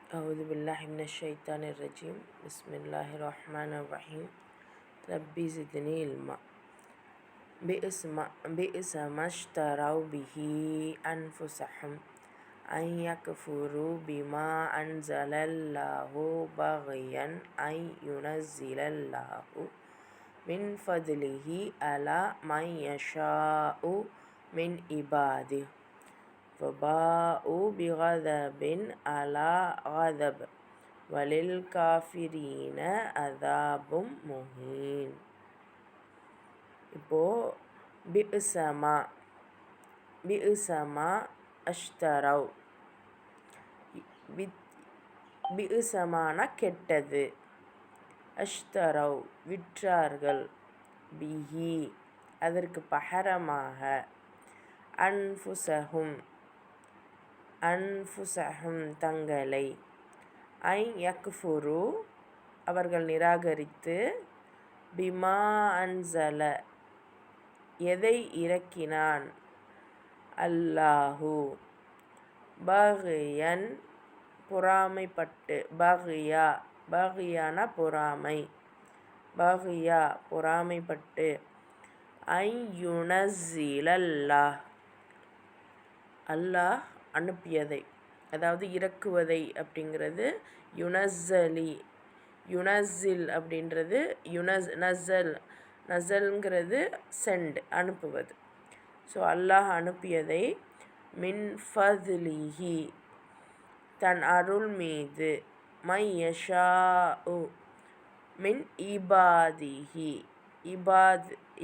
أعوذ بالله من الشيطان الرجيم. بسم الله الرحمن الرحيم. ربي زدني علما. بئس ما اشتروا به أنفسهم أن يكفروا بما أنزل الله بغيا أن ينزل الله من فضله على من يشاء من عباده فباءوا بغضب على غضب وللكافرين عذاب முஹீன். இப்போது பிஇசமா அஷ்தரவ், பிஇசமான கெட்டது, அஷ்தரவ் விற்றார்கள், பிஹி அதற்கு பகரமாக, அன்ஃபுசஹும் தங்களை, ஐ யக்ஃபுரு அவர்கள் நிராகரித்து, பிமா அன்சல எதை இறக்கினான், அல்லாஹு, பகியன் பொறாமைப்பட்டு, பகியான பொறாமை, பகியா பொறாமைப்பட்டு, ஐ யுனஸ்ஸிலல்லாஹ் அல்லாஹ் அனுப்பியதை, அதாவது இறக்குவதை அப்படிங்கிறது யுனஸ்ஸில் அப்படின்றது நசல்ங்கிறது சென்ட் அனுப்புவது. ஸோ அல்லாஹ் அனுப்பியதை மின் ஃபத்லிஹி தன் அருள் மீது, மை யஷாஉ மின் இபாதிஹி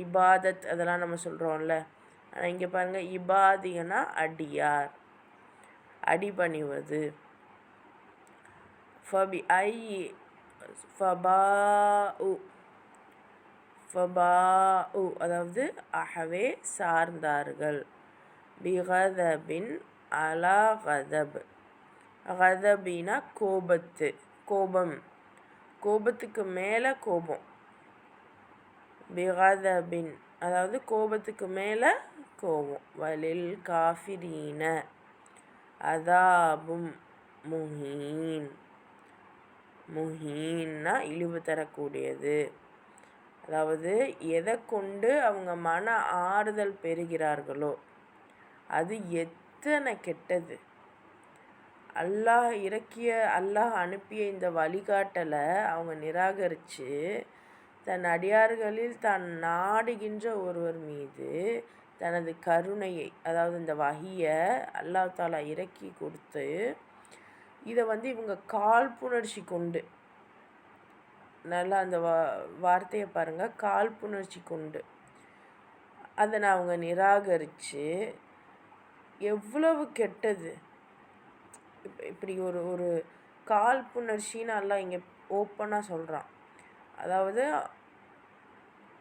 இபாதத் அதெல்லாம் நம்ம சொல்கிறோம்ல, ஆனால் இங்கே பாருங்கள் இபாதிகனா அடியார், அடிபணிவது. ஃபபாஉ அதாவது ஆகவே சார்ந்தார்கள், பிகதபின் அலா கதப், கதபினா கோபத்துக்கு மேலே கோபம், பிகதபின் அதாவது கோபத்துக்கு மேலே கோபம், வலில் காஃபிரீன அதாபும் முஹீன்னா இழிவு தரக்கூடியது. அதாவது எதை கொண்டு அவங்க மன ஆறுதல் பெறுகிறார்களோ அது எத்தனை கெட்டது. அல்லாஹ் அனுப்பிய இந்த வழிகாட்டலை அவங்க நிராகரித்து தன் அடியார்களில் தான் நாடுகின்ற ஒருவர் மீது தனது கருணையை, அதாவது இந்த வஹியை அல்லாஹ் தாலா இறக்கி கொடுத்து, இதை இவங்க காழ்ப்புணர்ச்சி கொண்டு, நல்லா அந்த வார்த்தையை பாருங்கள், காழ்ப்புணர்ச்சி கொண்டு அதனை அவங்க நிராகரித்து, எவ்வளவு கெட்டது. இப்படி ஒரு காழ்ப்புணர்ச்சின்னு அல்லாஹ் இங்கே ஓப்பனாக சொல்கிறான். அதாவது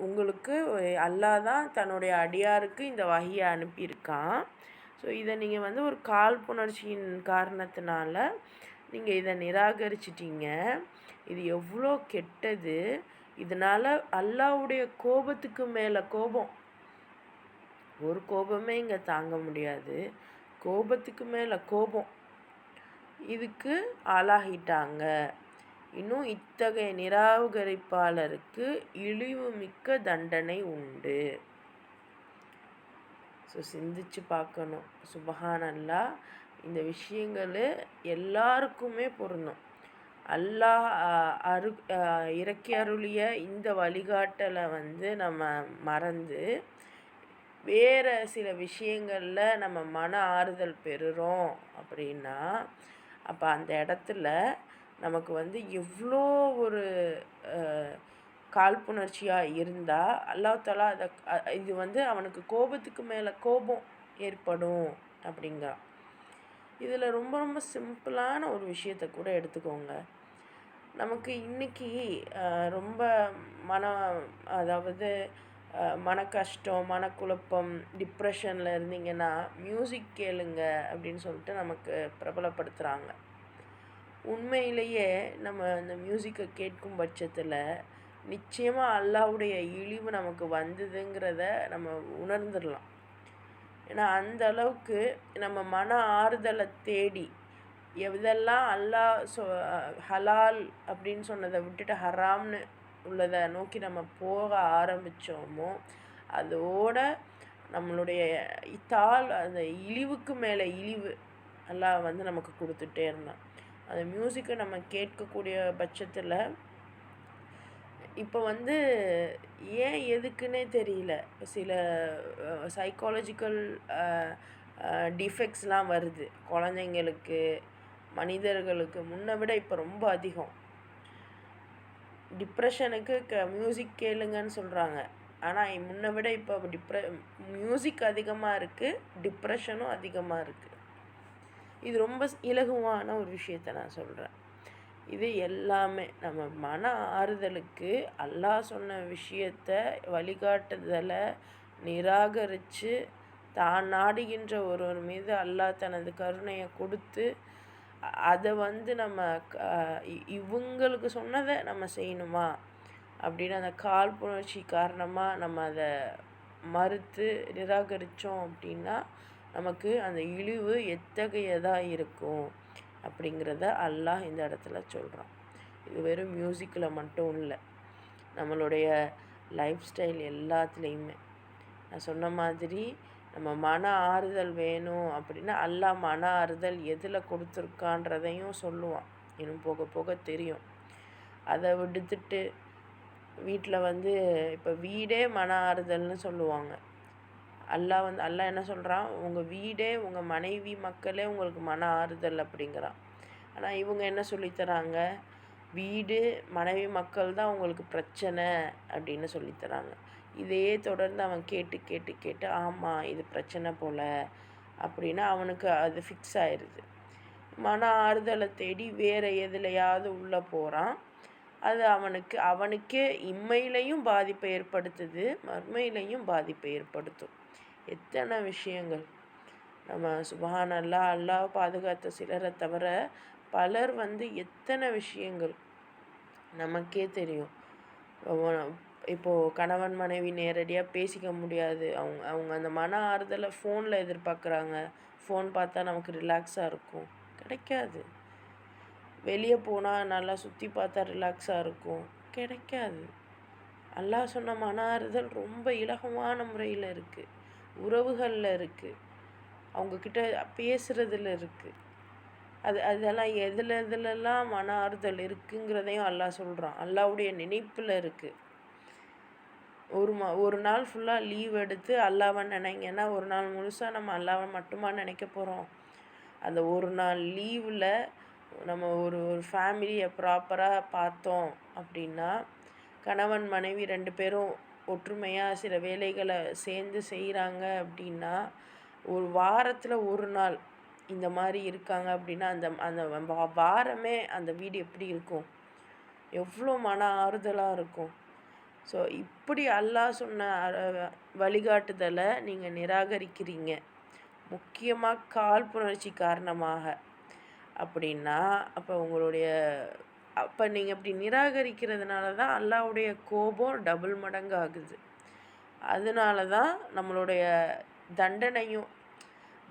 உங்களுக்கு அல்லாஹ் தான் தன்னுடைய அடியாருக்கு இந்த வஹியை அனுப்பியிருக்கான். ஸோ இதை நீங்கள் ஒரு காழ்ப்புணர்ச்சியின் காரணத்தினால நீங்கள் இதை நிராகரிச்சிட்டீங்க. இது எவ்வளோ கெட்டது. இதனால் அல்லாஹ்வுடைய கோபத்துக்கு மேலே கோபம், ஒரு கோபமே இங்கே தாங்க முடியாது, கோபத்துக்கு மேலே கோபம் இதுக்கு ஆளாகிட்டாங்க. இன்னும் இத்தகைய நிராகரிப்பாளருக்கு இழிவு மிக்க தண்டனை உண்டு. ஸோ சிந்திச்சு பார்க்கணும். சுபஹானல்லாஹ், இந்த விஷயங்கள் எல்லாருக்குமே பொருந்தும். அல்லாஹ் இறக்கி அருளிய இந்த வழிகாட்டலை நம்ம மறந்து வேறு சில விஷயங்களில் நம்ம மன ஆறுதல் பெறுகிறோம் அப்படின்னா, அப்போ அந்த இடத்துல நமக்கு எவ்வளோ ஒரு காழ்ப்புணர்ச்சியாக இருந்தால் அல்லாஹ் தஆலா இது அவனுக்கு கோபத்துக்கு மேலே கோபம் ஏற்படும் அப்படிங்கிறான். இதில் ரொம்ப ரொம்ப சிம்பிளான ஒரு விஷயத்தை கூட எடுத்துக்கோங்க. நமக்கு இன்றைக்கி ரொம்ப அதாவது மன கஷ்டம், மனக்குழப்பம், டிப்ரெஷனில் இருந்தீங்கன்னா மியூசிக் கேளுங்க அப்படின்னு சொல்லிட்டு நமக்கு பிரபலப்படுத்துகிறாங்க. உண்மையிலேயே நம்ம அந்த மியூசிக்கை கேட்கும் பட்சத்தில் நிச்சயமாக அல்லாஹ்வுடைய இழிவு நமக்கு வந்ததுங்கிறத நம்ம உணர்ந்துடலாம். ஏன்னா அந்த அளவுக்கு நம்ம மன ஆறுதலை தேடி எதெல்லாம் அல்லாஹ் ஹலால் அப்படின்னு சொன்னதை விட்டுட்டு ஹராம்னு உள்ளதை நோக்கி நம்ம போக ஆரம்பித்தோமோ அதோட நம்மளுடைய அந்த இழிவுக்கு மேலே இழிவு அல்லாஹ் வந்து நமக்கு கொடுத்துட்டே இருந்தான். அந்த மியூசிக்கை நம்ம கேட்கக்கூடிய பட்சத்தில் இப்போ வந்து ஏன் எதுக்குன்னே தெரியல, சில சைக்காலஜிக்கல் டிஃபெக்ட்ஸ்லாம் வருது குழந்தைங்களுக்கு, மனிதர்களுக்கு முன்னை விட இப்போ ரொம்ப அதிகம். டிப்ரெஷனுக்கு மியூசிக் கேளுங்கன்னு சொல்கிறாங்க, ஆனால் முன்னை விட இப்போ மியூசிக் அதிகமாக இருக்குது, டிப்ரெஷனும் அதிகமாக இருக்குது. இது ரொம்ப இலகுவான ஒரு விஷயத்த நான் சொல்கிறேன். இது எல்லாமே நம்ம மன ஆறுதலுக்கு அல்லாஹ் சொன்ன விஷயத்த வழிகாட்டுதலை நிராகரித்து தான் நாடுகின்ற ஒருவர் மீது அல்லாஹ் தனது கருணையை கொடுத்து அதை வந்து நம்ம இவங்களுக்கு சொன்னதை நம்ம செய்யணுமா அப்படின்னு அந்த காழ்ப்புணர்ச்சி காரணமாக நம்ம அதை மறுத்து நிராகரித்தோம் அப்படின்னா நமக்கு அந்த இழிவு எத்தகையதாக இருக்கும் அப்படிங்கிறத அல்லாஹ் இந்த இடத்துல சொல்கிறான். இது வெறும் மியூசிக்கில் மட்டும் இல்லை, நம்மளுடைய லைஃப் ஸ்டைல் எல்லாத்துலேயுமே. நான் சொன்ன மாதிரி நம்ம மன ஆறுதல் வேணும் அப்படின்னா அல்லாஹ் மன ஆறுதல் எதில் கொடுத்துருக்கான்றதையும் சொல்லுவான், இன்னும் போக போக தெரியும். அதை விடுத்துட்டு வீட்டில் வந்து இப்போ வீடே மன ஆறுதல்னு சொல்லுவாங்க. அல்லாஹ் என்ன சொல்கிறான், உங்கள் வீடே உங்கள் மனைவி மக்களே உங்களுக்கு மன ஆறுதல் அப்படிங்கிறான். ஆனால் இவங்க என்ன சொல்லித்தராங்க, வீடு மனைவி மக்கள் தான் உங்களுக்கு பிரச்சனை அப்படின்னு சொல்லித்தராங்க. இதையே தொடர்ந்து அவன் கேட்டு கேட்டு கேட்டு ஆமாம் இது பிரச்சனை போல் அப்படின்னா அவனுக்கு அது ஃபிக்ஸ் ஆயிடுது. மன ஆறுதலை தேடி வேறு எதுலையாவது உள்ளே போகிறான். அது அவனுக்கே இம்மையிலையும் பாதிப்பை ஏற்படுத்துது, மறுமையிலையும் பாதிப்பை ஏற்படுத்தும். எத்தனை விஷயங்கள் நம்ம சுப்ஹானல்லாஹ், அல்லாஹ் பாதுகாத்த சிலரை தவிர பலர் வந்து எத்தனை விஷயங்கள் நமக்கே தெரியும். இப்போது கணவன் மனைவி நேரடியாக பேசிக்க முடியாது, அவங்க அந்த மன ஆறுதலை ஃபோனில் எதிர்பார்க்குறாங்க. ஃபோன் பார்த்தா நமக்கு ரிலாக்ஸாக இருக்கும், கிடைக்காது. வெளியே போனால் நல்லா சுற்றி பார்த்தா ரிலாக்ஸாக இருக்கும், கிடைக்காது. அல்லாஹ் சொன்ன மன ஆறுதல் ரொம்ப இலகுவான முறையில் இருக்குது, உறவுகளில் இருக்குது, அவங்கக்கிட்ட பேசுகிறதுல இருக்குது. அதெல்லாம் எதுலெல்லாம் மன ஆறுதல் இருக்குங்கிறதையும் அல்லாஹ் சொல்கிறான். அல்லாஹ்வுடைய நினைப்பில் இருக்குது. ஒரு நாள் ஃபுல்லாக லீவ் எடுத்து அல்லாஹ்வை நினைங்கன்னா ஒரு நாள் முழுசாக நம்ம அல்லாஹ்வை மட்டுமா நினைக்க போகிறோம்? அந்த ஒரு நாள் லீவில் நம்ம ஒரு ஃபேமிலியை ப்ராப்பராக பார்த்தோம் அப்படின்னா, கணவன் மனைவி 2 பேரும் ஒற்றுமையாக சில வேலைகளை சேர்ந்து செய்கிறாங்க அப்படின்னா, ஒரு வாரத்தில் ஒரு நாள் இந்த மாதிரி இருக்காங்க அப்படின்னா அந்த அந்த வாரமே அந்த வீடு எப்படி இருக்கும், எவ்வளோ மன ஆறுதலாக இருக்கும். ஸோ இப்படி அல்லாஹ் சொன்ன வழிகாட்டுதலை நீங்கள் நிராகரிக்கிறீங்க, முக்கியமாக காழ்ப்புணர்ச்சி காரணமாக அப்படின்னா, அப்போ நீங்கள் அப்படி நிராகரிக்கிறதுனால தான் அல்லாஹ்வுடைய கோபம் டபுள் மடங்கு ஆகுது. அதனால தான் நம்மளுடைய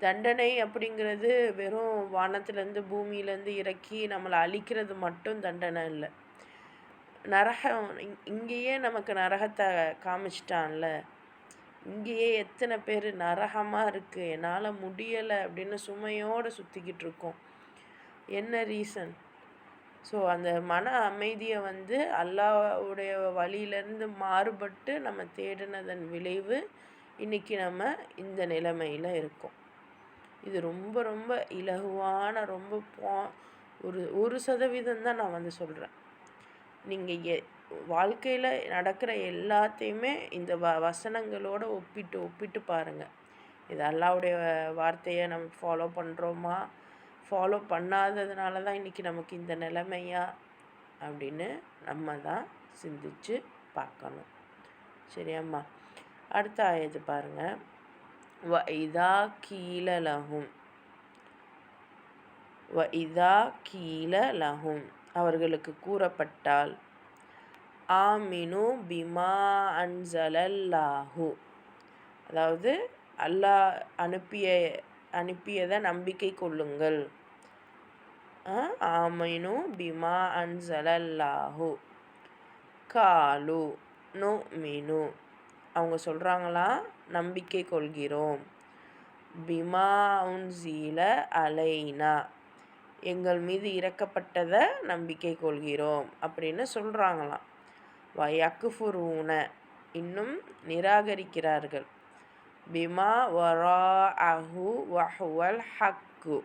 தண்டனை அப்படிங்கிறது வெறும் வானத்துலேருந்து பூமியிலேருந்து இறக்கி நம்மளை அழிக்கிறது மட்டும் தண்டனை இல்லை. நரகம் இங்கேயே நமக்கு நரகத்தை காமிச்சிட்டான்ல, இங்கேயே எத்தனை பேர் நரகமாக இருக்குது, என்னால் முடியலை அப்படின்னு சுமையோடு சுற்றிக்கிட்டு இருக்கோம். என்ன ரீசன்? ஸோ அந்த மன அமைதியை வந்து அல்லாஹ்வுடைய வழியிலேருந்து மாறுபட்டு நம்ம தேடினதன் விளைவு இன்றைக்கி நம்ம இந்த நிலைமையில் இருக்கோம். இது ரொம்ப ரொம்ப இலகுவான ரொம்ப 1% தான் நான் வந்து சொல்கிறேன். நீங்கள் வாழ்க்கையில் நடக்கிற எல்லாத்தையுமே இந்த வசனங்களோடு ஒப்பிட்டு பாருங்கள். இது அல்லாஹ்வுடைய வார்த்தையை நம்ம ஃபாலோ பண்ணுறோமா, ஃபாலோ பண்ணாததுனால தான் இன்றைக்கி நமக்கு இந்த நிலைமையா அப்படின்னு நம்ம தான் சிந்திச்சு பார்க்கணும். சரியாம்மா? அடுத்த ஆயத்து பாருங்கள். இதா கீல லஹும் அவர்களுக்கு கூறப்பட்டால், ஆமினு பிமா அன்சலல்லாஹு அதாவது அல்லாஹ் அனுப்பியதை நம்பிக்கை கொள்ளுங்கள். ஆமினு பிமா அன்சலல்லாஹு காலு நுமினு. அவங்க சொல்கிறாங்களா, நம்பிக்கை கொள்கிறோம். பிமா உன்சீல அலைனா, எங்கள் மீது இறக்கப்பட்டதை நம்பிக்கை கொள்கிறோம் அப்படின்னு சொல்கிறாங்களாம். வயக்குஃபுரூன, இன்னும் நிராகரிக்கிறார்கள். பிமா வராஅஹு வஹுவல் ஹக்கு,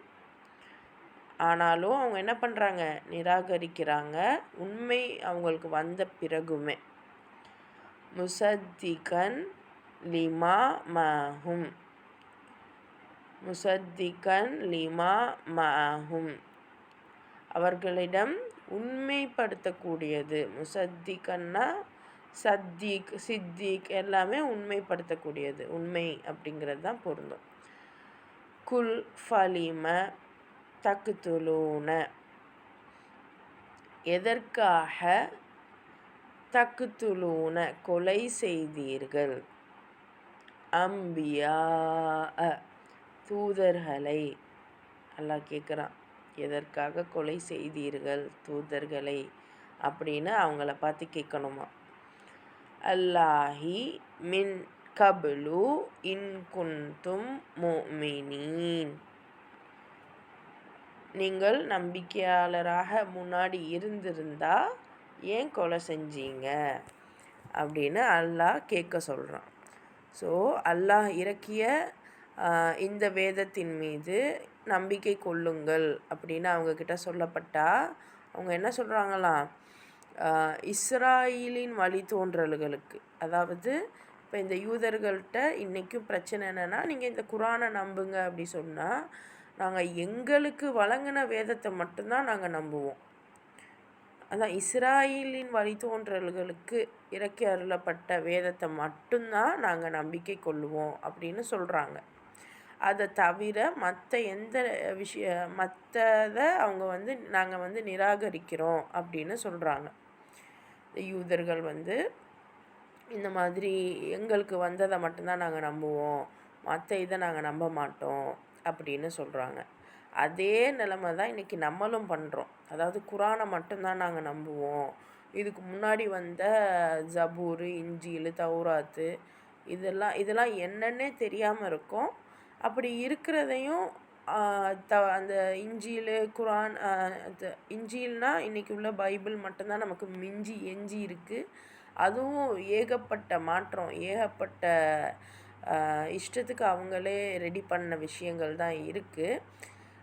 ஆனாலும் அவங்க என்ன பண்ணுறாங்க, நிராகரிக்கிறாங்க, உண்மை அவங்களுக்கு வந்த பிறகுமே. முசத்திகன் லிமா மஹும், முசத்திகன் லிமா மஹும், அவர்களிடம் உண்மைப்படுத்தக்கூடியது. முசத்திகன்னா சத்தீக், சித்திக் எல்லாமே உண்மைப்படுத்தக்கூடியது. உண்மை அப்படிங்கிறது தான் பொருந்தும். குல் ஃபலிம தக்குதுலூன, எதற்காக தக்குதுலூன கொலை செய்தீர்கள். அம்பியா, தூதர்களை. அல்லாஹ் கேட்குறான், எதற்காக கொலை செய்தீர்கள் தூதர்களை அப்படின்னு அவங்கள பார்த்து கேட்கணுமா. அல்லாஹி மின் கபுலு இன் குன்தும் முஃமினீன், நீங்கள் நம்பிக்கையாளராக முன்னாடி இருந்திருந்தா ஏன் கொலை செஞ்சீங்க அப்படின்னு அல்லாஹ் கேட்க சொல்கிறான். ஸோ அல்லாஹ் இறக்கிய இந்த வேதத்தின் மீது நம்பிக்கை கொள்ளுங்கள் அப்படின்னு அவங்கக்கிட்ட சொல்லப்பட்டா அவங்க என்ன சொல்கிறாங்களாம், இஸ்ராயலின் வழித்தோன்றல்களுக்கு, அதாவது இப்போ இந்த யூதர்கள்ட்ட இன்றைக்கும் பிரச்சனை என்னென்னா, நீங்கள் இந்த குரானை நம்புங்க அப்படி சொன்னால் நாங்கள் எங்களுக்கு வழங்கின வேதத்தை மட்டும்தான் நாங்கள் நம்புவோம். அதான் இஸ்ராயலின் வழித்தோன்றல்களுக்கு இறக்கி அருளப்பட்ட வேதத்தை மட்டும்தான் நாங்கள் நம்பிக்கை கொள்ளுவோம் அப்படின்னு சொல்கிறாங்க. அதை தவிர மற்ற எந்த மற்றதை அவங்க நாங்கள் நிராகரிக்கிறோம் அப்படின்னு சொல்கிறாங்க. யூதர்கள் இந்த மாதிரி எங்களுக்கு வந்ததை மட்டும்தான் நாங்கள் நம்புவோம், மற்ற இதை நாங்கள் நம்ப மாட்டோம் அப்படின்னு சொல்கிறாங்க. அதே நிலைமை தான் இன்றைக்கி நம்மளும் பண்ணுறோம். அதாவது குரானை மட்டும்தான் நாங்கள் நம்புவோம், இதுக்கு முன்னாடி வந்த ஜபூரு, இஞ்சில், தௌராத்து இதெல்லாம் என்னன்னே தெரியாமல் இருக்கும். அப்படி இருக்கிறதையும் அந்த இஞ்சில், குரான், இஞ்சில்னால் இன்றைக்கி உள்ள பைபிள் மட்டும்தான் நமக்கு எஞ்சி இருக்குது. அதுவும் ஏகப்பட்ட மாற்றம், ஏகப்பட்ட இஷ்டத்துக்கு அவங்களே ரெடி பண்ண விஷயங்கள் தான் இருக்குது.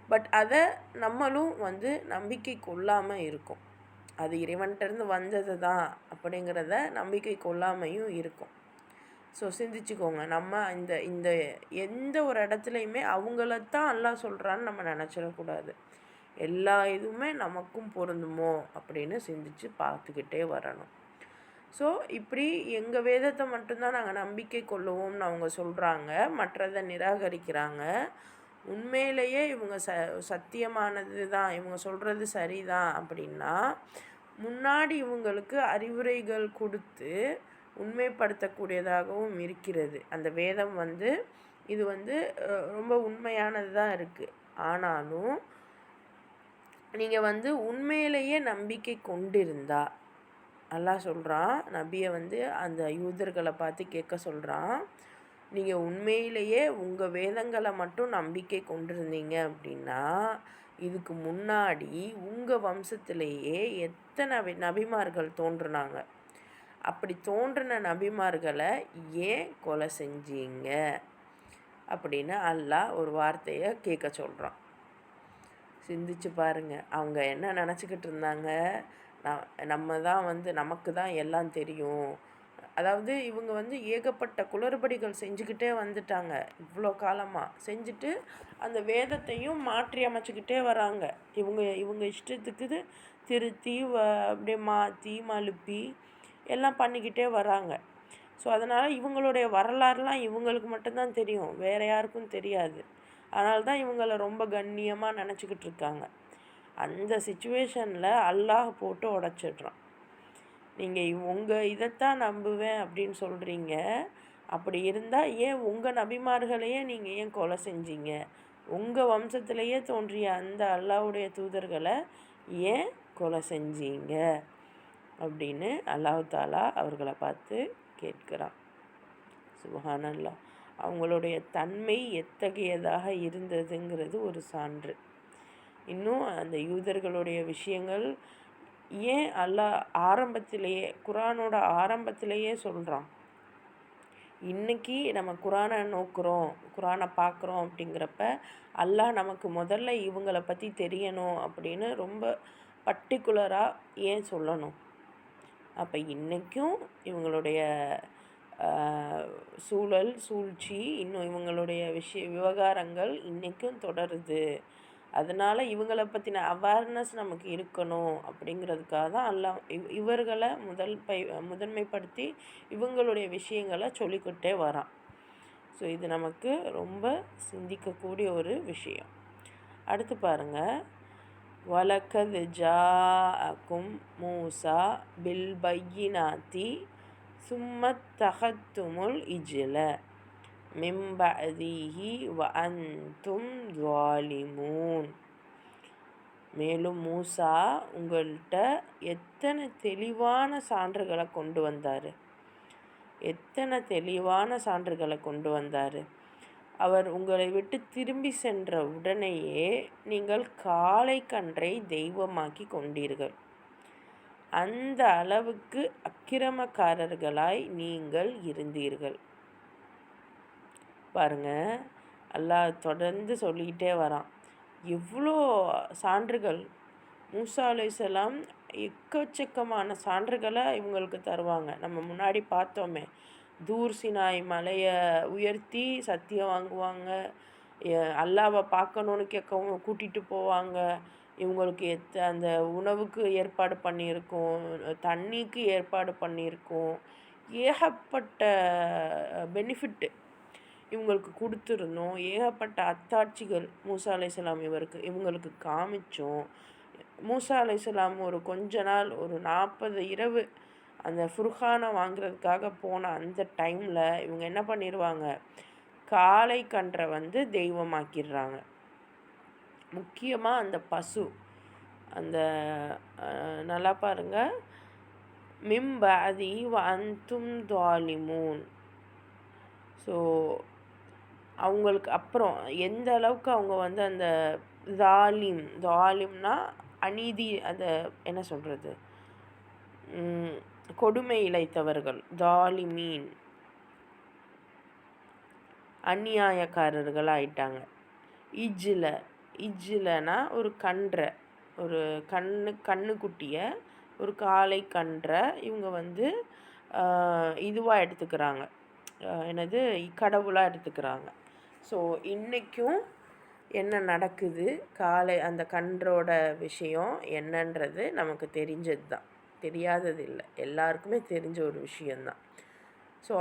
பட் அதை நம்மளும் நம்பிக்கை கொள்ளாமல் இருக்கும். அது இறைவன்கிட்டருந்து வந்தது தான் அப்படிங்கிறத நம்பிக்கை கொள்ளாமையும் இருக்கும். ஸோ சிந்திச்சுக்கோங்க, நம்ம இந்த எந்த ஒரு இடத்துலையுமே அவங்களத்தான் அல்லாஹ் சொல்கிறான்னு நம்ம நினச்சிடக்கூடாது. எல்லா இதுவுமே நமக்கும் பொருந்துமோ அப்படின்னு சிந்திச்சு பார்த்துக்கிட்டே வரணும். ஸோ இப்படி எங்கள் வேதத்தை மட்டும்தான் நாங்கள் நம்பிக்கை கொள்ளுவோம்னு அவங்க சொல்கிறாங்க, மற்றதை நிராகரிக்கிறாங்க. உண்மையிலேயே இவங்க சத்தியமானது தான், இவங்க சொல்கிறது சரிதான் அப்படின்னா முன்னாடி இவங்களுக்கு அறிவுரைகள் கொடுத்து உண்மைப்படுத்தக்கூடியதாகவும் இருக்கிறது. அந்த வேதம் இது ரொம்ப உண்மையானது தான் இருக்குது. ஆனாலும் நீங்கள் உண்மையிலேயே நம்பிக்கை கொண்டிருந்தா, அல்லாஹ் சொல்கிறான், நபியை அந்த யூதர்களை பார்த்து கேட்க சொல்கிறான், நீங்கள் உண்மையிலேயே உங்கள் வேதங்களை மட்டும் நம்பிக்கை கொண்டிருந்தீங்க அப்படின்னா இதுக்கு முன்னாடி உங்கள் வம்சத்திலேயே எத்தனை நபிமார்கள் தோன்றுனாங்க, அப்படி தோன்றின நபிமார்களை ஏன் கொலை செஞ்சீங்க அப்படின்னு அல்லாஹ் ஒரு வார்த்தையை கேட்க சொல்கிறான். சிந்திச்சு பாருங்கள், அவங்க என்ன நினச்சிக்கிட்டு இருந்தாங்க, நம்ம தான் நமக்கு தான் எல்லாம் தெரியும். அதாவது இவங்க ஏகப்பட்ட குளறுபடிகள் செஞ்சுக்கிட்டே வந்துட்டாங்க, இவ்வளோ காலமாக செஞ்சுட்டு அந்த வேதத்தையும் மாற்றி அமைச்சிக்கிட்டே வராங்க. இவங்க இஷ்டத்துக்கு திருத்தி அப்படியே மாற்றி மழுப்பி எல்லாம் பண்ணிக்கிட்டே வராங்க. ஸோ அதனால் இவங்களுடைய வரலாறுலாம் இவங்களுக்கு மட்டும்தான் தெரியும், வேறு யாருக்கும் தெரியாது. அதனால தான் இவங்களை ரொம்ப கண்ணியமாக நினச்சிக்கிட்டு இருக்காங்க. அந்த சிச்சுவேஷனில் அல்லாஹ் போட்டு உடச்சிட்றான். நீங்கள் உங்கள் இதைத்தான் நம்புவேன் அப்படின்னு சொல்கிறீங்க, அப்படி இருந்தால் ஏன் உங்கள் நபிமார்களையே நீங்கள் ஏன் கொலை செஞ்சீங்க, உங்கள் வம்சத்திலேயே தோன்றிய அந்த அல்லாஹ்வுடைய தூதர்களை ஏன் கொலை செஞ்சீங்க அப்படின்னு அல்லாஹ் தாலா அவர்களை பார்த்து கேட்குறான். சுப்ஹானல்லாஹ். அவங்களுடைய தன்மை எத்தகையதாக இருந்ததுங்கிறது ஒரு சான்று. இன்னும் அந்த யூதர்களுடைய விஷயங்கள் ஏன் அல்லாஹ் ஆரம்பத்திலேயே குரானோட ஆரம்பத்திலேயே சொல்கிறான். இன்றைக்கி நம்ம குரானை நோக்குறோம், குரானை பார்க்குறோம் அப்படிங்கிறப்ப அல்லாஹ் நமக்கு முதல்ல இவங்களை பற்றி தெரியணும் அப்படின்னு ரொம்ப பர்டிகுலராக ஏன் சொல்லணும். அப்போ இன்றைக்கும் இவங்களுடைய சூழல் சூழ்ச்சி இன்னும் இவங்களுடைய விவகாரங்கள் இன்றைக்கும் தொடருது. அதனால் இவங்களை பற்றின அவேர்னஸ் நமக்கு இருக்கணும் அப்படிங்கிறதுக்காக தான் அல்லாஹ் இவர்களை முதன்மைப்படுத்தி இவங்களுடைய விஷயங்களை சொல்லிக்கிட்டே வரான். ஸோ இது நமக்கு ரொம்ப சிந்திக்கக்கூடிய ஒரு விஷயம். அடுத்து பாருங்கள், வலக்கத் ஜாஅக்கும் மூசா பில் பையினாத்தி சும்மத் தகத்துமுல் இஜ்ல மின் பஅதிஹி வ அன்தும் ஸாலிமூன். மேலும் மூசா உங்கள்கிட்ட எத்தனை தெளிவான சான்றுகளை கொண்டு வந்தார், அவர் உங்களை விட்டு திரும்பி சென்ற உடனேயே நீங்கள் காளை கன்றை தெய்வமாக்கி கொண்டீர்கள். அந்த அளவுக்கு அக்கிரமக்காரர்களாய் நீங்கள் இருந்தீர்கள். பாருங்க, அல்லாஹ் தொடர்ந்து சொல்லிக்கிட்டே வரான். எவ்வளோ சான்றுகள். மூசா அலைஹிஸ்ஸலாம் எக்கச்சக்கமான சான்றுகளை இவங்களுக்கு தருவாங்க. நம்ம முன்னாடி பார்த்தோமே, தூர் சினாய் மலையை உயர்த்தி சத்தியம் வாங்குவாங்க. அல்லாவை பார்க்கணுன்னு கேட்கவும் கூட்டிகிட்டு போவாங்க. இவங்களுக்கு அந்த உணவுக்கு ஏற்பாடு பண்ணியிருக்கோம், தண்ணிக்கு ஏற்பாடு பண்ணியிருக்கோம், ஏகப்பட்ட பெனிஃபிட்டு இவங்களுக்கு கொடுத்துருந்தோம். ஏகப்பட்ட அத்தாட்சிகள் மூசா அலைஹிஸ்ஸலாம் இவங்களுக்கு காமிச்சோம். மூசா அலைஹிஸ்ஸலாம் ஒரு கொஞ்ச நாள் ஒரு 40 இரவு அந்த ஃபுர்கானை வாங்குறதுக்காக போன அந்த டைமில் இவங்க என்ன பண்ணிடுவாங்க, காளை கன்றை தெய்வமாக்கிடுறாங்க. முக்கியமாக அந்த பசு, அந்த நல்லா பாருங்கள், மின் பஅதி வ அன்தும் ஸாலிமூன். ஸோ அவங்களுக்கு அப்புறம் எந்த அளவுக்கு அவங்க அந்த தாலிம்னா அநீதி, அந்த என்ன சொல்கிறது, கொடுமை இழைத்தவர்கள், தாலிமீன் அந்நியாயக்காரர்கள் ஆயிட்டாங்க. இஜ்லனா ஒரு கன்றை, ஒரு கண்ணுக்குட்டியை, ஒரு காளை கன்றை இவங்க இதுவாக எடுத்துக்கிறாங்க, என்னது கடவுளாக எடுத்துக்கிறாங்க. ஸோ இன்றைக்கும் என்ன நடக்குது, அந்த கன்றோட விஷயம் என்னன்றது நமக்கு தெரிஞ்சது தான், தெரியாதது இல்லை, எல்லாருக்குமே தெரிஞ்ச ஒரு விஷயந்தான். ஸோ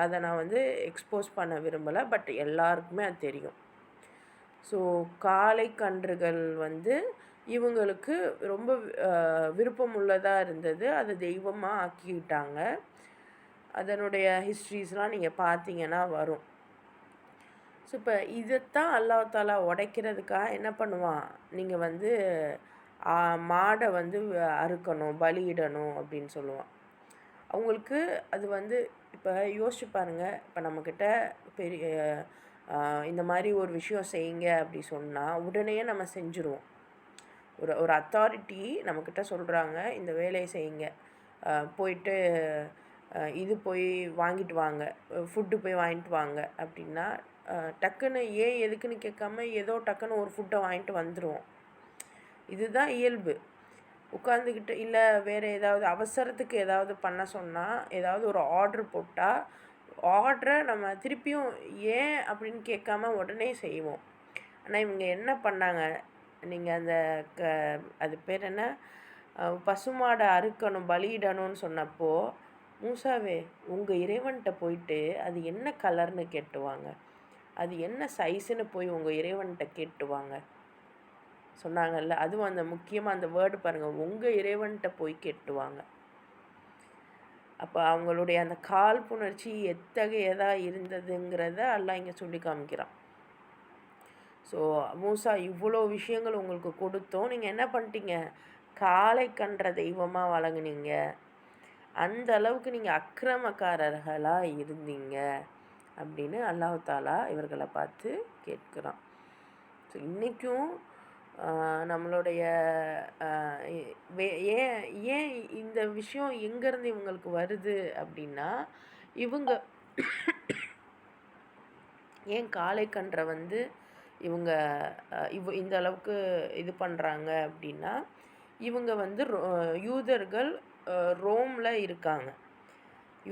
அதை நான் எக்ஸ்போஸ் பண்ண விரும்பலை, பட் எல்லாருக்குமே அது தெரியும். ஸோ காளை கன்றுகள் இவங்களுக்கு ரொம்ப விருப்பமுள்ளதாக இருந்தது. அதை தெய்வமாக ஆக்கிக்கிட்டாங்க. அதனுடைய ஹிஸ்ட்ரிஸ்லாம் நீங்கள் பார்த்தீங்கன்னா வரும். ஸோ இப்போ இதைத்தான் அல்லாஹ் தாலா உடைக்கிறதுக்காக என்ன பண்ணுவான், நீங்கள் மாடை அறுக்கணும், பலியிடணும் அப்படின்னு சொல்லுவான். அவங்களுக்கு அது இப்போ யோசிச்சு பாருங்கள், இப்போ நம்மக்கிட்ட பெரிய இந்த மாதிரி ஒரு விஷயம் செய்யுங்க அப்படி சொன்னால் உடனே நம்ம செஞ்சுருவோம். ஒரு அத்தாரிட்டி நம்மக்கிட்ட சொல்கிறாங்க, இந்த வேலையை செய்யுங்க, போயிட்டு இது போய் வாங்கிட்டு வாங்க, ஃபுட்டு போய் வாங்கிட்டு வாங்க அப்படின்னா டக்குன்னு ஏன் எதுக்குன்னு கேட்காம ஏதோ டக்குன்னு ஒரு ஃபுட்டை வாங்கிட்டு வந்துடுவோம். இதுதான் இயல்பு. உட்காந்துக்கிட்டு இல்லை வேறு ஏதாவது அவசரத்துக்கு ஏதாவது பண்ண சொன்னால், ஏதாவது ஒரு ஆர்டர் போட்டால் ஆர்டரை நம்ம திருப்பியும் ஏன் அப்படின்னு கேட்காம உடனே செய்வோம். ஆனால் இவங்க என்ன பண்ணாங்க, நீங்கள் அந்த அது பேர் என்ன, பசுமாடை அறுக்கணும், பலியிடணும்னு சொன்னப்போ, மூசாவே உங்கள் இறைவன்கிட்ட போயிட்டு அது என்ன கலர்னு கேட்டுவாங்க, அது என்ன சைஸுன்னு போய் உங்கள் இறைவன்கிட்ட கேட்டுவாங்க சொன்னாங்கல்ல. அதுவும் முக்கியமாக அந்த வேர்டு பாருங்கள், உங்கள் இறைவன்கிட்ட போய் கேட்டுவாங்க. அப்போ அவங்களுடைய அந்த காழ்ப்புணர்ச்சி எத்தகையதாக இருந்ததுங்கிறத அல்லாஹ் இங்கே சொல்லி காமிக்கிறான். ஸோ மூசா இவ்வளோ விஷயங்கள் உங்களுக்கு கொடுத்தோம், நீங்கள் என்ன பண்ணிட்டீங்க, காளை கன்ற தெய்வமாக வழங்குனீங்க, அந்த அளவுக்கு நீங்கள் அக்கிரமக்காரர்களாக இருந்தீங்க அப்படின்னு அல்லாஹ் தாலா இவர்களை பார்த்து கேட்குறான். ஸோ இன்றைக்கும் நம்மளுடைய ஏன் ஏன் இந்த விஷயம் எங்கேருந்து இவங்களுக்கு வருது அப்படின்னா, இவங்க ஏன் காளை கன்றை வந்து இவங்க இந்த அளவுக்கு இது பண்ணுறாங்க அப்படின்னா, இவங்க வந்து யூதர்கள் ரோமில் இருக்காங்க.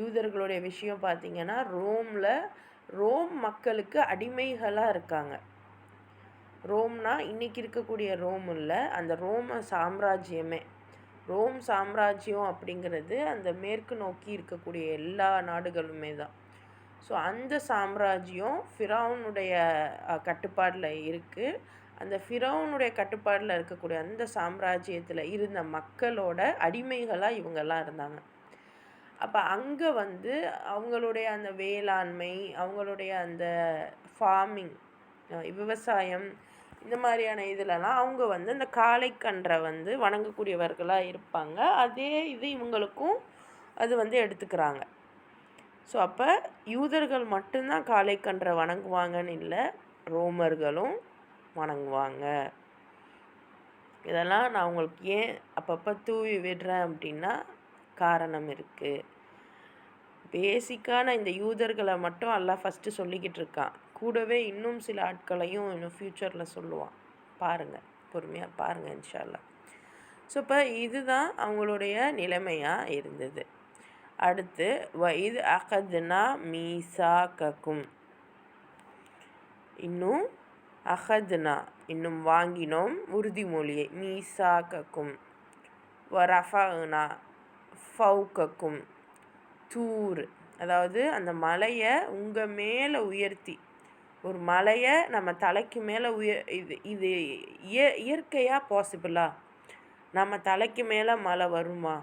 யூதர்களுடைய விஷயம் பார்த்திங்கன்னா, ரோம் மக்களுக்கு அடிமைகளாக இருக்காங்க. ரோம்னா இன்றைக்கி இருக்கக்கூடிய ரோம் இல்லை, அந்த ரோம சாம்ராஜ்யமே. ரோம் சாம்ராஜ்யம் அப்படிங்கிறது அந்த மேற்கு நோக்கி இருக்கக்கூடிய எல்லா நாடுகளுமே தான். ஸோ அந்த சாம்ராஜ்யம் ஃபிரௌனுடைய கட்டுப்பாடில் இருக்குது. அந்த ஃபிரௌனுடைய கட்டுப்பாடில் இருக்கக்கூடிய அந்த சாம்ராஜ்யத்தில் இருந்த மக்களோட அடிமைகளாக இவங்கெல்லாம் இருந்தாங்க. அப்போ அங்கே வந்து அவங்களுடைய அந்த வேளாண்மை, அவங்களுடைய அந்த ஃபார்மிங், விவசாயம், இந்த மாதிரியான இதிலலாம் அவங்க வந்து அந்த காளைக்கன்றை வந்து வணங்கக்கூடியவர்களாக இருப்பாங்க. அதே இது இவங்களுக்கும் அது வந்து எடுத்துக்கிறாங்க. ஸோ அப்போ யூதர்கள் மட்டும்தான் காளைக்கன்றை வணங்குவாங்கன்னு இல்லை, ரோமர்களும் வணங்குவாங்க. இதெல்லாம் நான் உங்களுக்கு ஏன் அப்பப்போ தூவி விடுறேன் அப்படின்னா காரணம் இருக்குது. பேசிக்கான இந்த யூதர்களை மட்டும் அல்லாஹ் ஃபஸ்ட்டு சொல்லிக்கிட்டு இருக்கான். கூடவே இன்னும் சில ஆட்களையும் இன்னும் ஃப்யூச்சரில் சொல்லுவான். பாருங்கள், பொறுமையாக பாருங்கள் இன்ஷா அல்லாஹ். ஸோ இப்போ இதுதான் அவங்களுடைய நிலைமையாக இருந்தது. அடுத்து வஇத் அகத்னா மீசாகக்கும், இன்னும் அகத்னா இன்னும் வாங்கினோம் உறுதிமொழியை, மீசாகக்கும் வரஃபனா ஃபௌகக்கும் தூர், அதாவது அந்த மலையை உங்கள் மேலே உயர்த்தி, ஒரு மலையை நம்ம தலைக்கு மேலே இது இயற்கையாக பாசிபிளா? நம்ம தலைக்கு மேலே மலை வருமா?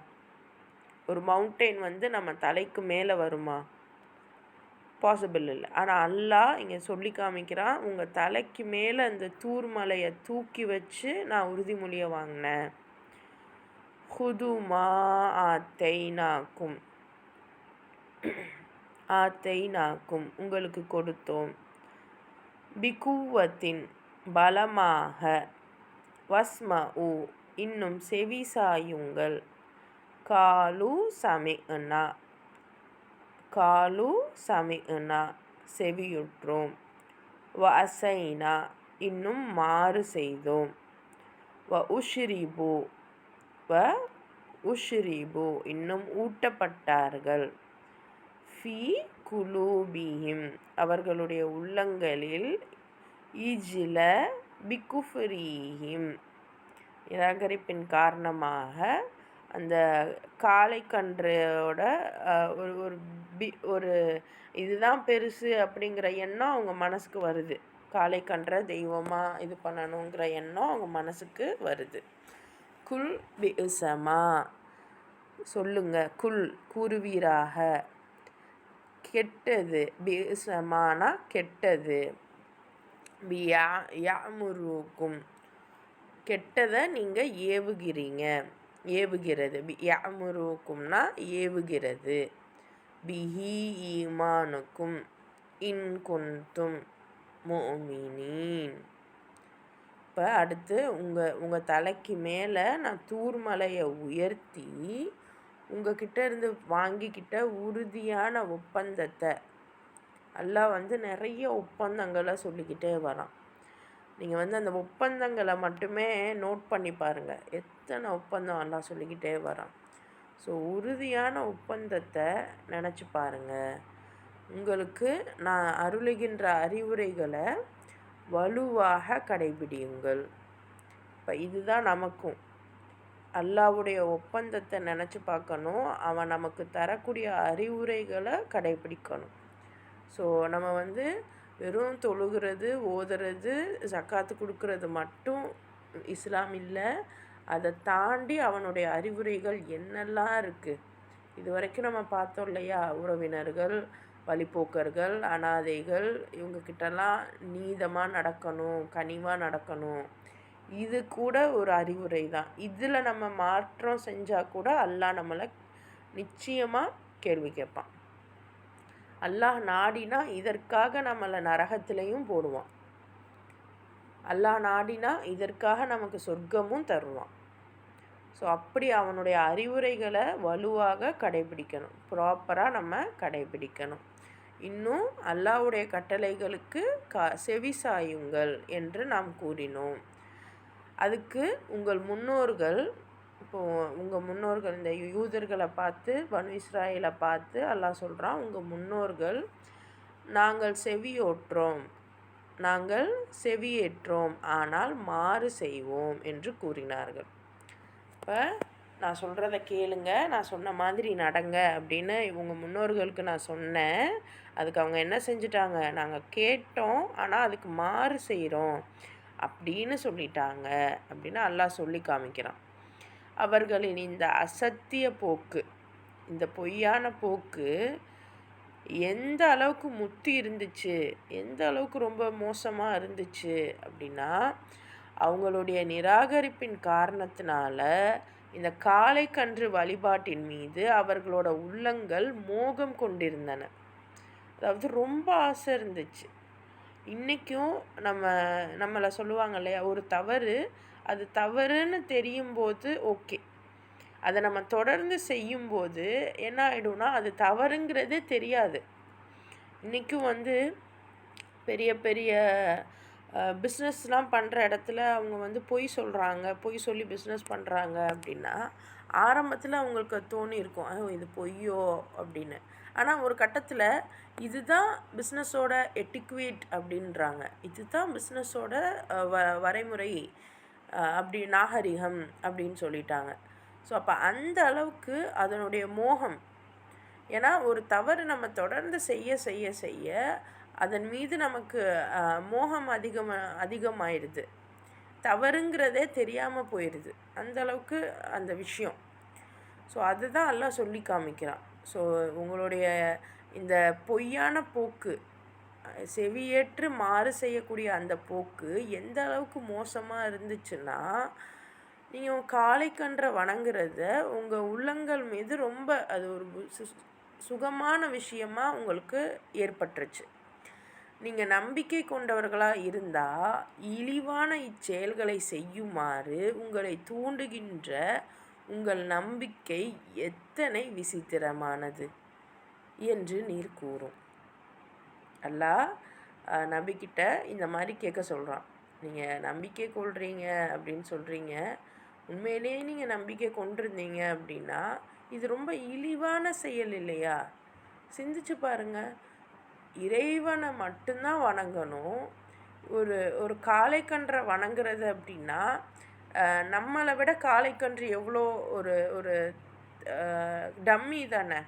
ஒரு மவுண்டெயின் வந்து நம்ம தலைக்கு மேலே வருமா? பாசிபிள் இல்லை. ஆனால் அல்லாஹ் இங்கே சொல்லி காமிக்கிறான், உங்கள் தலைக்கு மேலே அந்த தூர் மலையை தூக்கி வச்சு நான் உறுதிமொழியை வாங்கினேன். ஹுதுமா ஆத்தைனாக்கும், ஆத்தைனாக்கும் உங்களுக்கு கொடுத்தோம், பிகுவத்தின் பலமாக, வஸ்மஉ இன்னும் செவிசாயுங்கள், காலு சமிஅனா, காலு சமிஅனா செவியுற்றோம், வ அசைனா இன்னும் மாறு செய்தோம், வ உஷ்ரிபு, வ உஷ்ரிபு இன்னும் ஊட்டப்பட்டார்கள், ஃபி குலூபிஹிம் அவர்களுடைய உள்ளங்களில், இஜ்ல பிகுஃப்ரீஹிம் நிராகரிப்பின் காரணமாக, அந்த காளைக்கன்றோட ஒரு இதுதான் பெருசு அப்படிங்கிற எண்ணம் அவங்க மனசுக்கு வருது. காளைக்கன்ற தெய்வமாக இது பண்ணணுங்கிற எண்ணம் அவங்க மனசுக்கு வருது. குல் பிஇஸமா சொல்லுங்க, குல் கூறுவீராக, கெட்டது, பிஇஸமானா கெட்டது, யாமுருக்கும் கெட்டதை நீங்கள் ஏவுகிறீங்க, ஏவுகிறது, யாமுருக்கும்னா ஏவுகிறது, பிஹி ஈமானுக்கும் இன் குன்தும் முஃமினீன். இப்போ அடுத்து உங்கள் தலைக்கு மேலே நான் தூர்மலையை உயர்த்தி உங்ககிட்ட இருந்து வாங்கிக்கிட்ட உறுதியான ஒப்பந்தத்தை, அல்லாஹ் வந்து நிறைய ஒப்பந்தங்களை சொல்லிக்கிட்டே வரான். நீங்கள் வந்து அந்த ஒப்பந்தங்களை மட்டுமே நோட் பண்ணி பாருங்கள், எத்தனை ஒப்பந்தம் அல்லாஹ் சொல்லிக்கிட்டே வரான். ஸோ உறுதியான ஒப்பந்தத்தை நினச்சி பாருங்கள். உங்களுக்கு நான் அருளுகின்ற அறிவுரைகளை வலுவாக கடைபிடியுங்கள். இப்போ இதுதான் நமக்கும் அல்லாஹ்வுடைய ஒப்பந்தத்தை நினச்சி பார்க்கணும், அவன் நமக்கு தரக்கூடிய அறிவுரைகளை கடைபிடிக்கணும். ஸோ நம்ம வந்து வெறும் தொழுகிறது, ஓதுறது, ஜக்காத்து கொடுக்கறது மட்டும் இஸ்லாம் இல்லை, அதை தாண்டி அவனுடைய அறிவுரைகள் என்னெல்லாம் இருக்குது. இது வரைக்கும் நம்ம பார்த்தோம் இல்லையா, உறவினர்கள், வழிப்போக்கர்கள், அனாதைகள் இவங்கக்கிட்டலாம் நீதமாக நடக்கணும், கனிவாக நடக்கணும். இது கூட ஒரு அறிவுரை தான். இதில் நம்ம மாற்றம் செஞ்சால் கூட அல்லாஹ் நம்மளை நிச்சயமாக கேள்வி கேட்பான். அல்லாஹ் நாடினா இதற்காக நம்மளை நரகத்திலையும் போடுவான். அல்லாஹ் நாடினா இதற்காக நமக்கு சொர்க்கமும் தருவான். ஸோ அப்படி அவனுடைய அறிவுரைகளை வலுவாக கடைபிடிக்கணும், ப்ராப்பராக நம்ம கடைபிடிக்கணும். இன்னும் அல்லாஹ்வுடைய கட்டளைகளுக்கு செவி சாயுங்கள் என்று நாம் கூறினோம். அதுக்கு உங்கள் முன்னோர்கள், இப்போது உங்கள் முன்னோர்கள் இந்த யூதர்களை பார்த்து, பனு இஸ்ராயலை பார்த்து அல்லாஹ் சொல்கிறான், உங்கள் முன்னோர்கள் நாங்கள் செவியோற்றோம், நாங்கள் செவியேற்றோம், ஆனால் மாறு செய்வோம் என்று கூறினார்கள். இப்போ நான் சொல்கிறத கேளுங்க, நான் சொன்ன மாதிரி நடங்க அப்படின்னு இவங்க முன்னோர்களுக்கு நான் சொன்னேன். அதுக்கு அவங்க என்ன செஞ்சிட்டாங்க, நாங்கள் கேட்டோம் ஆனால் அதுக்கு மாறு செய்கிறோம் அப்படின்னு சொல்லிட்டாங்க அப்படின்னு அல்லாஹ் சொல்லி காமிக்கிறான். அவர்களின் இந்த அசத்திய போக்கு, இந்த பொய்யான போக்கு எந்த அளவுக்கு முத்தி இருந்துச்சு, எந்த அளவுக்கு ரொம்ப மோசமாக இருந்துச்சு அப்படின்னா, அவங்களுடைய நிராகரிப்பின் காரணத்தினால இந்த காளைக்கன்று வழிபாட்டின் மீது அவர்களோட உள்ளங்கள் மோகம் கொண்டிருந்தன. அதாவது ரொம்ப ஆசை இருந்துச்சு. இன்றைக்கும் நம்மளை சொல்லுவாங்க இல்லையா, ஒரு தவறு அது தவறுன்னு தெரியும் போது ஓகே, அதை நம்ம தொடர்ந்து செய்யும்போது என்ன ஆகிடும்னா அது தவறுங்கிறதே தெரியாது. இன்றைக்கும் பெரிய பெரிய பிஸ்னஸ்லாம் பண்ணுற இடத்துல அவங்க பொய் சொல்கிறாங்க, பொய் சொல்லி பிஸ்னஸ் பண்ணுறாங்க அப்படின்னா ஆரம்பத்தில் அவங்களுக்கு தோணியிருக்கும் இது பொய்யோ அப்படின்னு. ஆனால் ஒரு கட்டத்தில் இதுதான் பிஸ்னஸோட எட்டிக்வேட் அப்படின்றாங்க, இதுதான் பிஸ்னஸோட வரைமுறை, அப்படி நாகரிகம் அப்படின்னு சொல்லிட்டாங்க. ஸோ அப்போ அந்த அளவுக்கு அதனுடைய மோகம், ஏன்னா ஒரு தவறு நம்ம தொடர்ந்து செய்ய செய்ய செய்ய அதன் மீது நமக்கு மோகம் அதிகமாயிடுது, தவறுங்கிறதே தெரியாமல் போயிடுது அந்த அளவுக்கு அந்த விஷயம். ஸோ அதுதான் எல்லாம் சொல்லி காமிக்கிறான். ஸோ உங்களுடைய இந்த பொய்யான போக்கு, செவியேற்று மாறு செய்யக்கூடிய அந்த போக்கு எந்த அளவுக்கு மோசமாக இருந்துச்சுன்னா, நீங்கள் காளைக்கன்றை வணங்குறத உங்கள் உள்ளங்கள் மீது ரொம்ப அது ஒரு சுகமான விஷயமாக உங்களுக்கு ஏற்பட்டுருச்சு. நீங்கள் நம்பிக்கை கொண்டவர்களாக இருந்தால் இழிவான இச்செயல்களை செய்யுமாறு உங்களை தூண்டுகின்ற உங்கள் நம்பிக்கை எத்தனை விசித்திரமானது என்று நீர் கூறும். அல்லாஹ் நபிக்கிட்ட இந்த மாதிரி கேட்க சொல்கிறான். நீங்கள் நம்பிக்கை கொள்கிறீங்க அப்படின்னு சொல்கிறீங்க, உண்மையிலேயே நீங்கள் நம்பிக்கை கொண்டிருந்தீங்க அப்படின்னா இது ரொம்ப இழிவான செயல் இல்லையா? சிந்திச்சு பாருங்கள். இறைவனை மட்டும்தான் வணங்கணும். ஒரு காளைக்கன்றை வணங்குறது அப்படின்னா, நம்மளை விட காளைக்கன்று எவ்வளோ ஒரு ஒரு டம்மி தானே.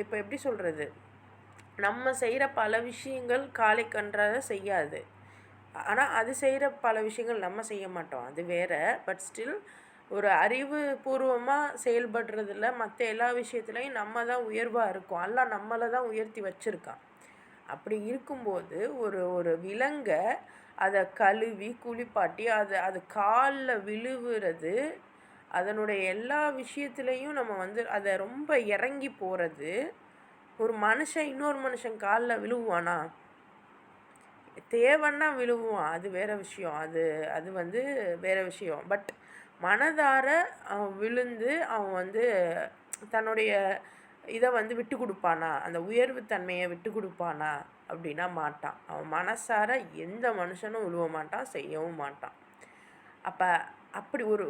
இப்போ எப்படி சொல்கிறது, நம்ம செய்கிற பல விஷயங்கள் காளைக்கன்றாக செய்யாது, ஆனால் அது செய்கிற பல விஷயங்கள் நம்ம செய்ய மாட்டோம், அது வேறு. பட் ஸ்டில் ஒரு அறிவுபூர்வமாக செயல்படுறதில்ல, மற்ற எல்லா விஷயத்துலையும் நம்ம தான் உயர்வாக இருக்கோம், அல்லாஹ் நம்மளை தான் உயர்த்தி வச்சுருக்கான். அப்படி இருக்கும்போது ஒரு விலங்கை அதை கழுவி குளிப்பாட்டி அது காலில் விழுவுறது, அதனுடைய எல்லா விஷயத்துலேயும் நம்ம அதை ரொம்ப இறங்கி போகிறது. ஒரு மனுஷன் இன்னொரு மனுஷன் காலில் விழுவானா? தேவைன்னா விழுவான், அது வேறு விஷயம், அது வேறு விஷயம். பட் மனதார அவன் விழுந்து அவன் தன்னுடைய இதை விட்டு கொடுப்பானா, அந்த உயர்வு தன்மையை விட்டு கொடுப்பானா அப்படின்னா மாட்டான். அவன் மனசார எந்த மனுஷனும் விழுவ மாட்டான், செய்யவும் மாட்டான். அப்படி ஒரு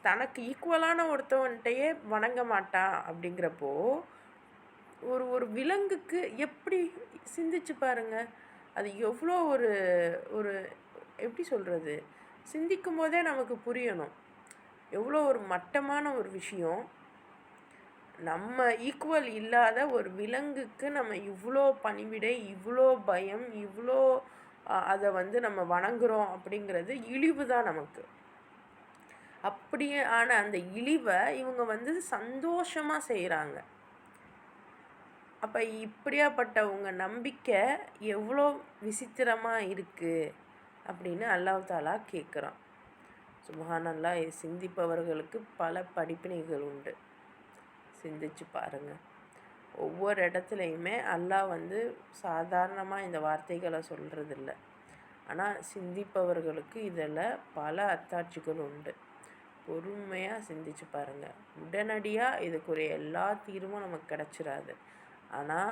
தனக்கு ஈக்குவலான ஒருத்தவன்கிட்டையே வணங்க மாட்டான். அப்படிங்கிறப்போ ஒரு விலங்குக்கு எப்படி, சிந்திச்சு பாருங்கள், அது எவ்வளோ ஒரு எப்படி சொல்கிறது, சிந்திக்கும் போதே நமக்கு புரியணும் எவ்வளோ ஒரு மட்டமான ஒரு விஷயம். நம்ம ஈக்குவல் இல்லாத ஒரு விலங்குக்கு நம்ம இவ்வளோ பணிவிடை, இவ்வளோ பயம், இவ்வளோ அதை நம்ம வணங்குறோம் அப்படிங்கிறது இழிவு தான் நமக்கு. அப்படியே அந்த இழிவை இவங்க சந்தோஷமாக செய்கிறாங்க. அப்போ இப்படியாப்பட்ட உங்கள் நம்பிக்கை எவ்வளோ விசித்திரமாக இருக்குது அப்படின்னு அல்லாஹ் தாலா கேட்குறான். சுப்ஹானல்லாஹ். இது சிந்திப்பவர்களுக்கு பல படிப்பினைகள் உண்டு. சிந்திச்சு பாருங்கள். ஒவ்வொரு இடத்துலையுமே அல்லாஹ் சாதாரணமாக இந்த வார்த்தைகளை சொல்கிறதில்ல. ஆனால் சிந்திப்பவர்களுக்கு இதில் பல அத்தாட்சிகள் உண்டு. பொறுமையாக சிந்திச்சு பாருங்கள். உடனடியாக இதுக்குரிய எல்லா தீர்வும் நமக்கு கிடச்சிடாது. ஆனால்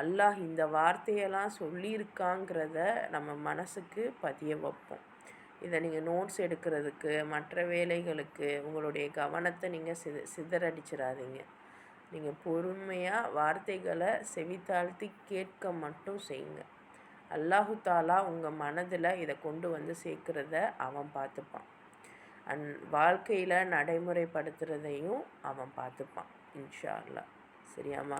அல்லாஹ் இந்த வார்த்தையெல்லாம் சொல்லியிருக்காங்கிறத நம்ம மனசுக்கு பதிய வைப்போம். இதை நீங்கள் நோட்ஸ் எடுக்கிறதுக்கு, மற்ற வேலைகளுக்கு உங்களுடைய கவனத்தை நீங்கள் சிதறடிச்சிடாதீங்க. நீங்கள் பொறுமையாக வார்த்தைகளை செவித்தாழ்த்தி கேட்க மட்டும் செய்யுங்க. அல்லாஹு தாலா உங்கள் மனதில் இதை கொண்டு சேர்க்கிறத அவன் பார்த்துப்பான். வாழ்க்கையில் நடைமுறைப்படுத்துகிறதையும் அவன் பார்த்துப்பான் இன்ஷா அல்லாஹ். சரியாம்மா?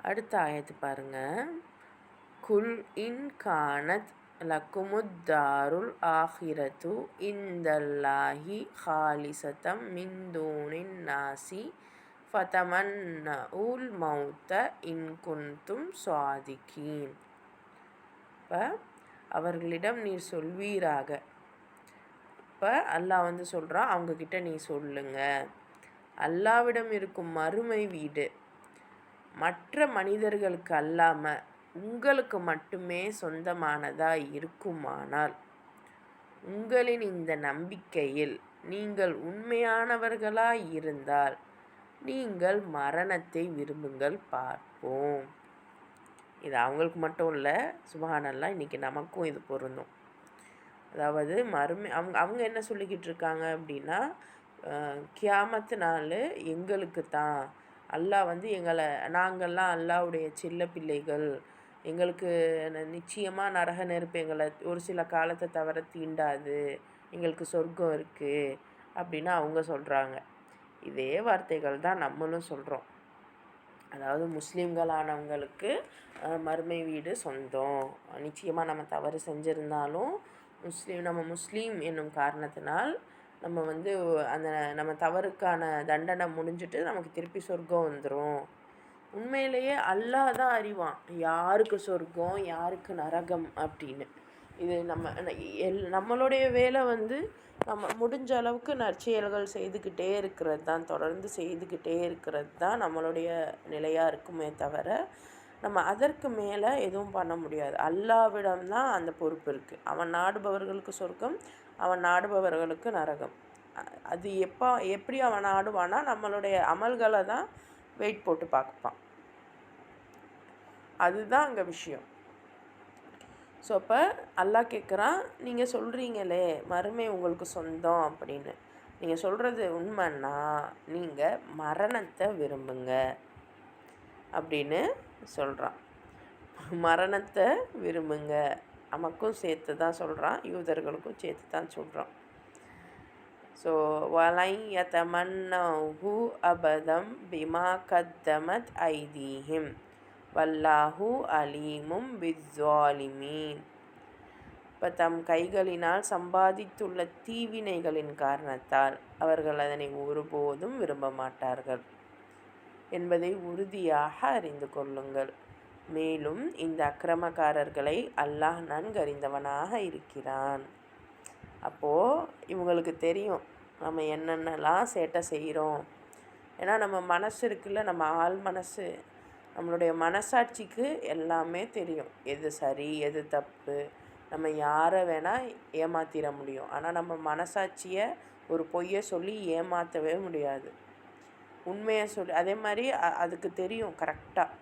அடுத்த ஆயத்து பாருங்கள். குல் இன் கானத் லக்குமுத்தாருல் ஆஹிரத்து இந்தல்லாஹி ஹாலிசதம் மின் தூனின் நாசி ஃபதமன்னஉல் மௌத்த இன் குன்தும் சாதிகீன். இப்போ அவர்களிடம் நீர் சொல்வீராக. இப்போ அல்லாஹ் சொல்கிறான், அவங்கக்கிட்ட நீ சொல்லுங்க, அல்லாவிடம் இருக்கும் மறுமை வீடு மற்ற மனிதர்களுக்கு அல்லாமல் உங்களுக்கு மட்டுமே சொந்தமானதாக இருக்குமானால் உங்களின் இந்த நம்பிக்கையில் நீங்கள் உண்மையானவர்களாய் இருந்தால் நீங்கள் மரணத்தை விரும்புங்கள், பார்ப்போம். இது அவங்களுக்கு மட்டும் இல்லை, சுப்ஹானல்லாஹ், இன்றைக்கி நமக்கும் இது பொருந்தும். அதாவது அவங்க என்ன சொல்லிக்கிட்டு இருக்காங்க அப்படின்னா, கியாமத்து நாள் எங்களுக்கு தான், அல்லாஹ் நாங்கள்லாம் அல்லாஹ்வுடைய செல்ல பிள்ளைகள், எங்களுக்கு நிச்சயமாக நரக நெருப்பு எங்களை ஒரு சில காலத்தை தவிர தீண்டாது, எங்களுக்கு சொர்க்கம் இருக்குது அப்படின்னு அவங்க சொல்கிறாங்க. இதே வார்த்தைகள் தான் நம்மளும் சொல்கிறோம். அதாவது முஸ்லீம்களானவங்களுக்கு மறுமை வீடு சொந்தம். நிச்சயமாக நம்ம தவறு செஞ்சுருந்தாலும் நம்ம முஸ்லீம் என்னும் காரணத்தினால் நம்ம அந்த நம்ம தவறுக்கான தண்டனை முடிஞ்சிட்டு நமக்கு திருப்பி சொர்க்கம் வந்துடும். உண்மையிலேயே அல்லாஹ் தான் அறிவான் யாருக்கு சொர்க்கம் யாருக்கு நரகம் அப்படின்னு. இது நம்மளுடைய வேலை நம்ம முடிஞ்ச அளவுக்கு நற்செயல்கள் செய்துக்கிட்டே இருக்கிறது தான், தொடர்ந்து செய்துக்கிட்டே இருக்கிறது தான் நம்மளுடைய நிலையாக இருக்குமே தவிர நம்ம அதற்கு மேலே எதுவும் பண்ண முடியாது. அல்லாஹ்விடம்தான் அந்த பொறுப்பு இருக்குது. அவன் நாடுபவர்களுக்கு சொர்க்கம், அவன் நாடுபவர்களுக்கு நரகம். அது எப்படி அவன் நாடுவானா நம்மளுடைய அமல்களை தான் வெயிட் போட்டு பார்ப்பான். அதுதான் அங்கே விஷயம். ஸோ அப்போ அல்லாஹ் கேட்குறான், நீங்கள் சொல்கிறீங்களே மறுமை உங்களுக்கு சொந்தம் அப்படின்னு, நீங்கள் சொல்கிறது உண்மைன்னா நீங்கள் மரணத்தை விரும்புங்க அப்படின்னு சொல்கிறான். மரணத்தை விரும்புங்க, நமக்கும் சேர்த்து தான் சொல்கிறான், யூதர்களுக்கும் சேர்த்து தான் சொல்கிறான். ஸோ வலை யதமன்னஹு அபதம் பிமா கத்தமத் ஐதீஹிம் வல்லாஹு அலீமும் பிஸ்ஸாலிமீன். இப்போ தம் கைகளினால் சம்பாதித்துள்ள தீவினைகளின் காரணத்தால் அவர்கள் அதனை ஒருபோதும் விரும்ப மாட்டார்கள் என்பதை உறுதியாக அறிந்து கொள்ளுங்கள். மேலும் இந்த அக்கிரமக்காரர்களை அல்லாஹ் நன்கறிந்தவனாக இருக்கிறான். அப்போது இவங்களுக்கு தெரியும் நம்ம என்னென்னலாம் சேட்டை செய்கிறோம். ஏன்னா நம்ம மனசு இருக்குல்ல, நம்ம ஆள் மனசு, நம்மளுடைய மனசாட்சிக்கு எல்லாமே தெரியும், எது சரி எது தப்பு. நம்ம யாரை வேணால் ஏமாற்றிட முடியும், ஆனால் நம்ம மனசாட்சியை ஒரு பொய்யை சொல்லி ஏமாற்றவே முடியாது. உண்மையை சொல்லி அதே மாதிரி அதுக்கு தெரியும் கரெக்டாக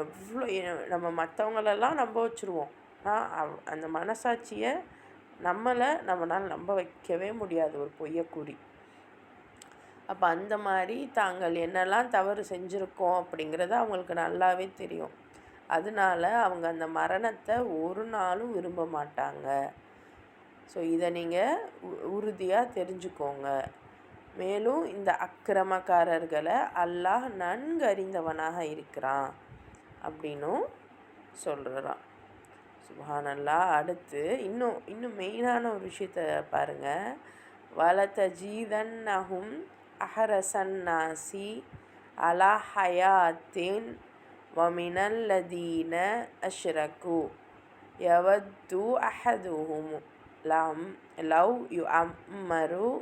எவ்வளோ நம்ம மற்றவங்களெல்லாம் நம்ப வச்சுருவோம். ஆனால் அந்த மனசாட்சியை நம்மளால் நம்ப வைக்கவே முடியாது ஒரு பொய்யை கூறி. அப்போ அந்த மாதிரி தாங்கள் என்னெல்லாம் தவறு செஞ்சுருக்கோம் அப்படிங்கிறது அவங்களுக்கு நல்லாவே தெரியும். அதனால அவங்க அந்த மரணத்தை ஒரு நாளும் விரும்ப மாட்டாங்க. ஸோ இதை நீங்கள் உறுதியாக தெரிஞ்சுக்கோங்க. மேலும் இந்த அக்கிரமக்காரர்களை அல்லாஹ் நன்கு அறிந்தவனாக இருக்கிறான் அப்படின்னும் சொல்கிறான். சுப்ஹானல்லாஹ். அடுத்து இன்னும் மெயினான ஒரு விஷயத்தை பாருங்கள். வலதஜீதன்னஹும் அஹரசன்னாசி அலா ஹயாத்தின் வமினல்லதீன அஷ்ரகு யவத்து அஹதுஹும் லவ் யு அம்மரு